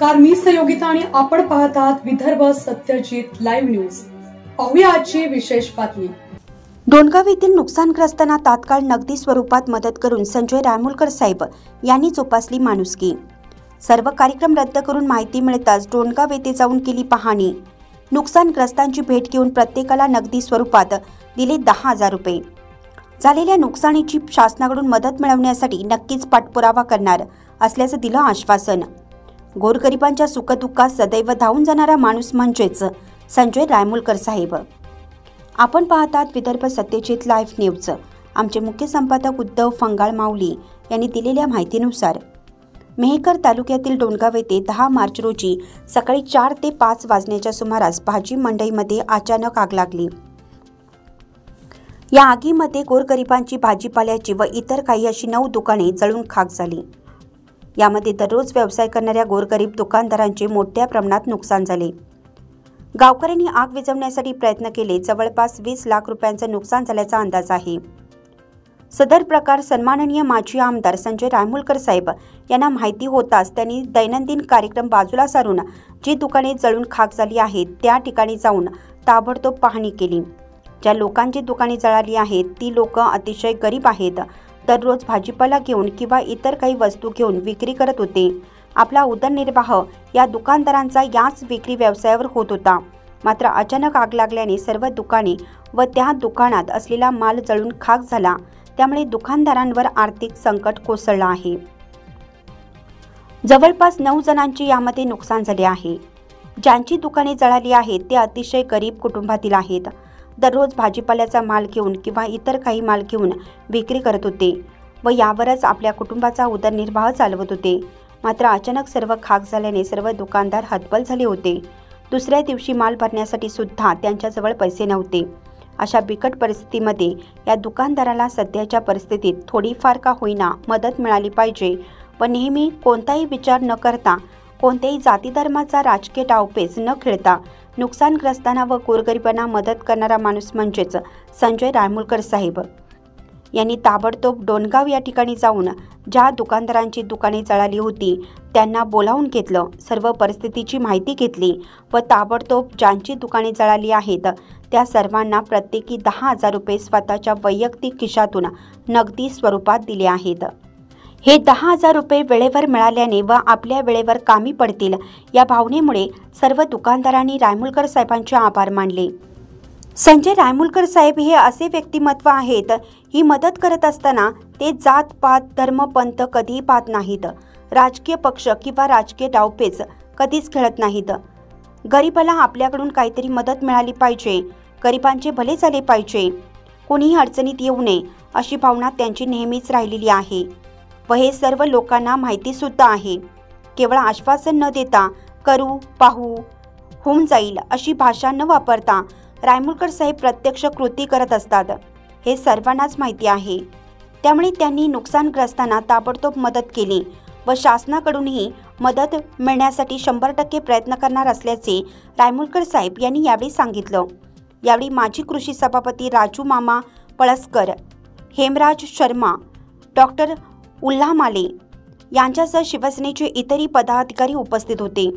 नमस्कार, मी सहयोगिता आणि आपण पाहत आहात विदर्भ सत्यजित लाईव्ह न्यूज। पाहूया आजची विशेष बातमी। डोणगाव येथील नुकसानग्रस्तांना तात्काळ नगदी स्वरूपात मदत करून संजय रायमुलकर साहेब यांनी जोपासली माणुसकी। सर्व कार्यक्रम रद्द करून माहिती मिळताच डोणगाव येथे जाऊन केली पाहणी। नुकसानग्रस्तांची भेट घेऊन प्रत्येकाला नगदी स्वरूपात दिले 10,000 रुपये। झालेल्या नुकसानीची शासनाकडून मदत मिळवण्यासाठी नक्कीच पाठपुरावा करणार असल्याचं दिलं आश्वासन। गोरगरिबांच्या सुखदुःखात सदैव धावून जाणारा माणूस म्हणजेच संजय रायमुलकर साहेब। आपण पाहतात विदर्भ सत्यजित लाईव्ह न्यूज। आमचे मुख्य संपादक उद्धव फंगाळ माऊली यांनी दिलेल्या माहितीनुसार मेहकर तालुक्यातील डोणगाव येथे 10 मार्च रोजी सकाळी 4 ते 5 वाजण्याच्या सुमारास भाजी मंडईमध्ये अचानक आग लागली। या आगीमध्ये गोरगरिबांची भाजीपाल्याची व इतर काही अशी 9 दुकाने जळून खाक झाली। यामध्ये दररोज व्यवसाय करणाऱ्या गोरगरीब दुकानदारांचे मोठ्या प्रमाणात नुकसान झाले। गावकऱ्यांनी आग विझवण्यासाठी प्रयत्न केले। जवळपास 20 लाख रुपयांचे नुकसान झाल्याचा अंदाज आहे। सदर प्रकार सन्माननीय माजी आमदार संजय रायमुलकर साहेब यांना माहिती होताच त्यांनी दैनंदिन कार्यक्रम बाजूला सारून जी दुकाने जळून खाक झाली आहेत त्या ठिकाणी जाऊन ताबडतोब पाहणी केली। ज्या लोकांची दुकाने जळाली आहेत ती लोक अतिशय गरीब आहेत। दररोज भाजीपाला घेऊन किंवा इतर काही वस्तू घेऊन विक्री करत होते। आपला उदरनिर्वाह या दुकानदारांचा याच विक्री व्यवसायावर होत होता। मात्र अचानक आग लागल्याने सर्व दुकाने व त्या दुकानात असलेला माल जळून खाक झाला। त्यामुळे दुकानदारांवर आर्थिक संकट कोसळलं आहे। जवळपास 9 जणांचे यामध्ये नुकसान झाले आहे। ज्यांची दुकाने जळाली आहेत ते अतिशय गरीब कुटुंबातील आहेत। दररोज भाजीपाल्याचा माल घेऊन किंवा इतर काही माल घेऊन विक्री करत होते व यावरच आपल्या कुटुंबाचा उदरनिर्वाह चालवत होते। मात्र अचानक सर्व खाक झाल्याने सर्व दुकानदार हतबल झाले होते। दुसऱ्या दिवशी माल भरण्यासाठी सुद्धा त्यांच्याजवळ पैसे नव्हते। अशा बिकट परिस्थितीमध्ये या दुकानदाराला सध्याच्या परिस्थितीत थोडीफार का होईना मदत मिळाली पाहिजे व नेहमी कोणताही विचार न करता कोणत्याही जाती धर्माचा राजकीय डावपेच न खेळता नुकसानग्रस्तांना व गोरगरिबांना मदत करणारा माणूस म्हणजेच संजय रायमुलकर साहेब यांनी ताबडतोब डोणगाव या ठिकाणी जाऊन ज्या दुकानदारांची दुकाने जळाली होती त्यांना बोलावून घेतलं। सर्व परिस्थितीची माहिती घेतली व ताबडतोब ज्यांची दुकाने जळाली आहेत त्या सर्वांना प्रत्येकी 10,000 रुपये स्वतःच्या वैयक्तिक खिशातून नगदी स्वरूपात दिले आहेत। हे 10,000 रुपये वेळेवर मिळाल्याने व आपल्या वेळेवर कामी पडतील या भावनेमुळे सर्व दुकानदारांनी रायमुलकर साहेबांचे आभार मानले। संजय रायमुलकर साहेब हे असे व्यक्तिमत्व आहेत, ही मदत करत असताना ते जात पात धर्म पंथ कधीही पाहत नाहीत। राजकीय पक्ष किंवा राजकीय डावपेच कधीच खेळत नाहीत। गरिबाला आपल्याकडून काहीतरी मदत मिळाली पाहिजे, गरिबांचे भले झाले पाहिजे, कोणीही अडचणीत येऊ नये अशी भावना त्यांची नेहमीच राहिलेली आहे व हे सर्व लोकांना माहिती सुद्धा आहे। केवळ आश्वासन न देता करू पाहू होऊन जाईल अशी भाषा न वापरता रायमुलकर साहेब प्रत्यक्ष कृती करत असतात हे सर्वांनाच माहिती आहे। त्यामुळे त्यांनी नुकसानग्रस्तांना ताबडतोब मदत केली व शासनाकडूनही मदत मिळण्यासाठी 100% प्रयत्न करणार असल्याचे रायमुलकर साहेब यांनी यावेळी सांगितलं। यावेळी माजी कृषी सभापती राजू मामा पळसकर, हेमराज शर्मा, डॉक्टर उल्हा माले यांच्यासह शिवसेनेचे इतरही पदाधिकारी उपस्थित होते।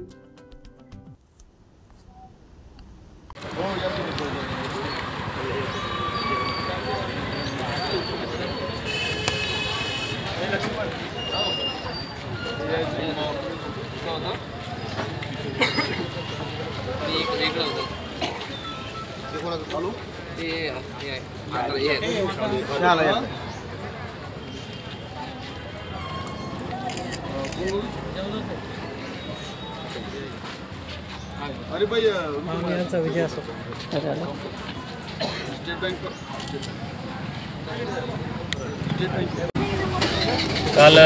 अरे भाई विजय असो काल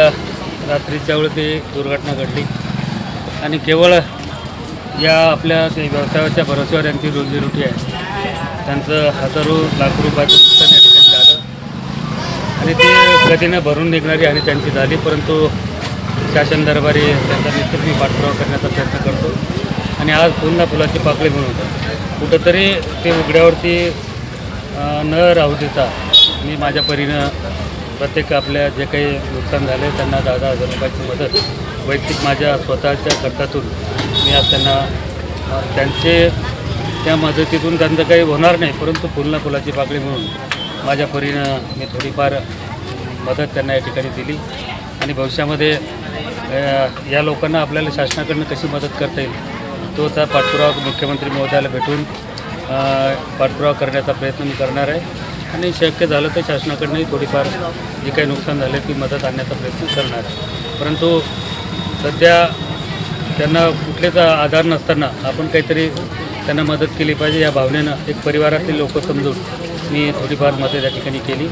रात्रीच्या वेळी ती दुर्घटना घडली आणि केवळ या आपल्या व्यवसायाच्या भरोश्यावर यांची रोजीरोटी आहे। त्यांचं हजारो लाख रुपयाचं नुकसान या ठिकाणी झालं आणि ती गतीनं भरून निघणारी आणि त्यांची झाली। परंतु शासन दरबारी त्यांचा निश्चित मी पाठपुरावा करण्याचा प्रयत्न करतो आणि आज पुन्हा फुलाची पाकळी बनवतो। कुठंतरी ते उघड्यावरती न राहू देता मी माझ्या परीनं प्रत्येक आपल्या जे काही नुकसान झाले त्यांना 10,000 रुपयाची मदत वैयक्तिक माझ्या स्वतःच्या खर्चातून मी आज त्यांना त्या मदतीतून त्यांचं काही होणार नाही, परंतु फुलना फुलाची पाकळी म्हणून माझ्या परीनं मी थोडीफार मदत त्यांना या ठिकाणी दिली आणि भविष्यामध्ये या लोकांना आपल्याला शासनाकडून कशी मदत करता येईल तो त्या पाठपुरावा मुख्यमंत्री महोदयाला भेटून पाठपुरावा करण्याचा प्रयत्न मी करणार आहे आणि शक्य झालं तर शासनाकडूनही थोडीफार जे काही नुकसान झाले ती मदत आणण्याचा प्रयत्न करणार आहे. परंतु सध्या त्यांना कुठलेच आधार नसताना आपण काहीतरी त्यांना मदत केली पाहिजे या भावनेनं एक परिवारातील लोक समजून मी थोडीफार मदत या ठिकाणी केली.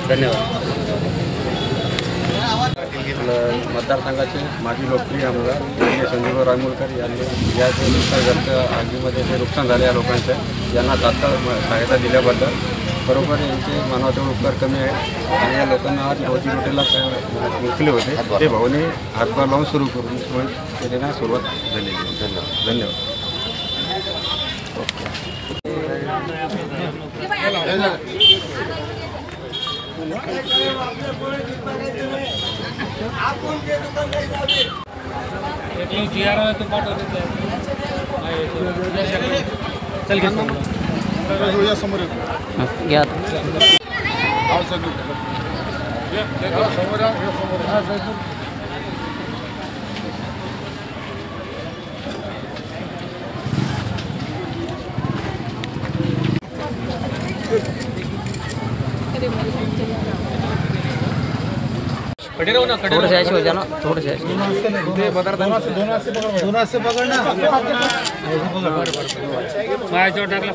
धन्यवाद. मतदारसंघाचे माजी लोकप्रिय आमदार संजीवराव रायमुलकर यांनी या जे निसर्गग्रस्त आगीमध्ये जे नुकसान झाले या लोकांचं यांना तात्काळ सहायता दिल्याबद्दल बरोबर यांचे मानवाचे उपकार कमी आहे आणि या लोकांना आज रोजीरोटीला मुकले होते ते भावने हातभार लावून सुरू करून सोय केलेल्या सुरुवात झालेली. धन्यवाद. थोड़ा सा ऐसे हो जाना, थोड़ा सा ऐसे दोनों से पकड़ना माया जोड़ डाला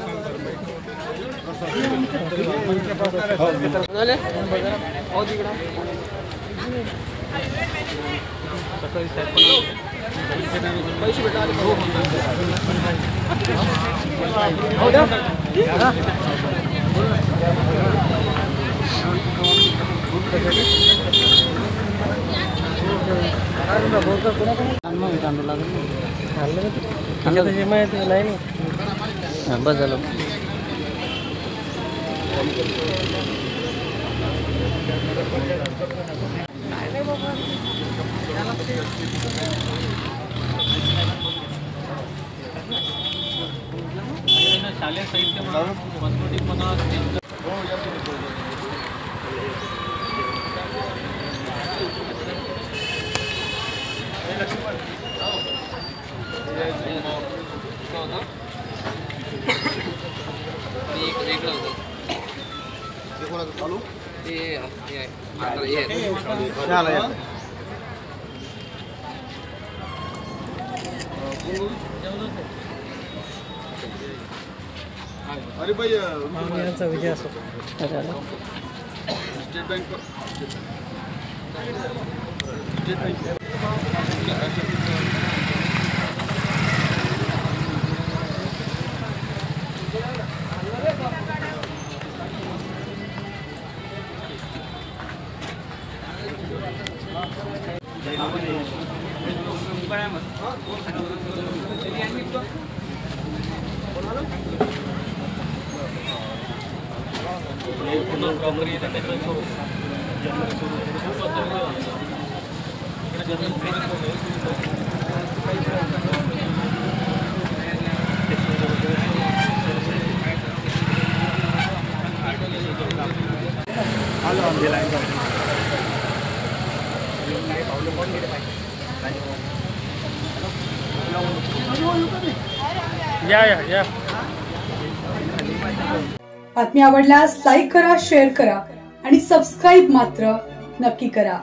बस झालं. शालेय साहित्य अरे भाई विजय असो स्टेट बैंक या बातमी आवडल्यास लाईक करा, शेअर करा आणि सबस्क्राईब मात्र नक्की करा.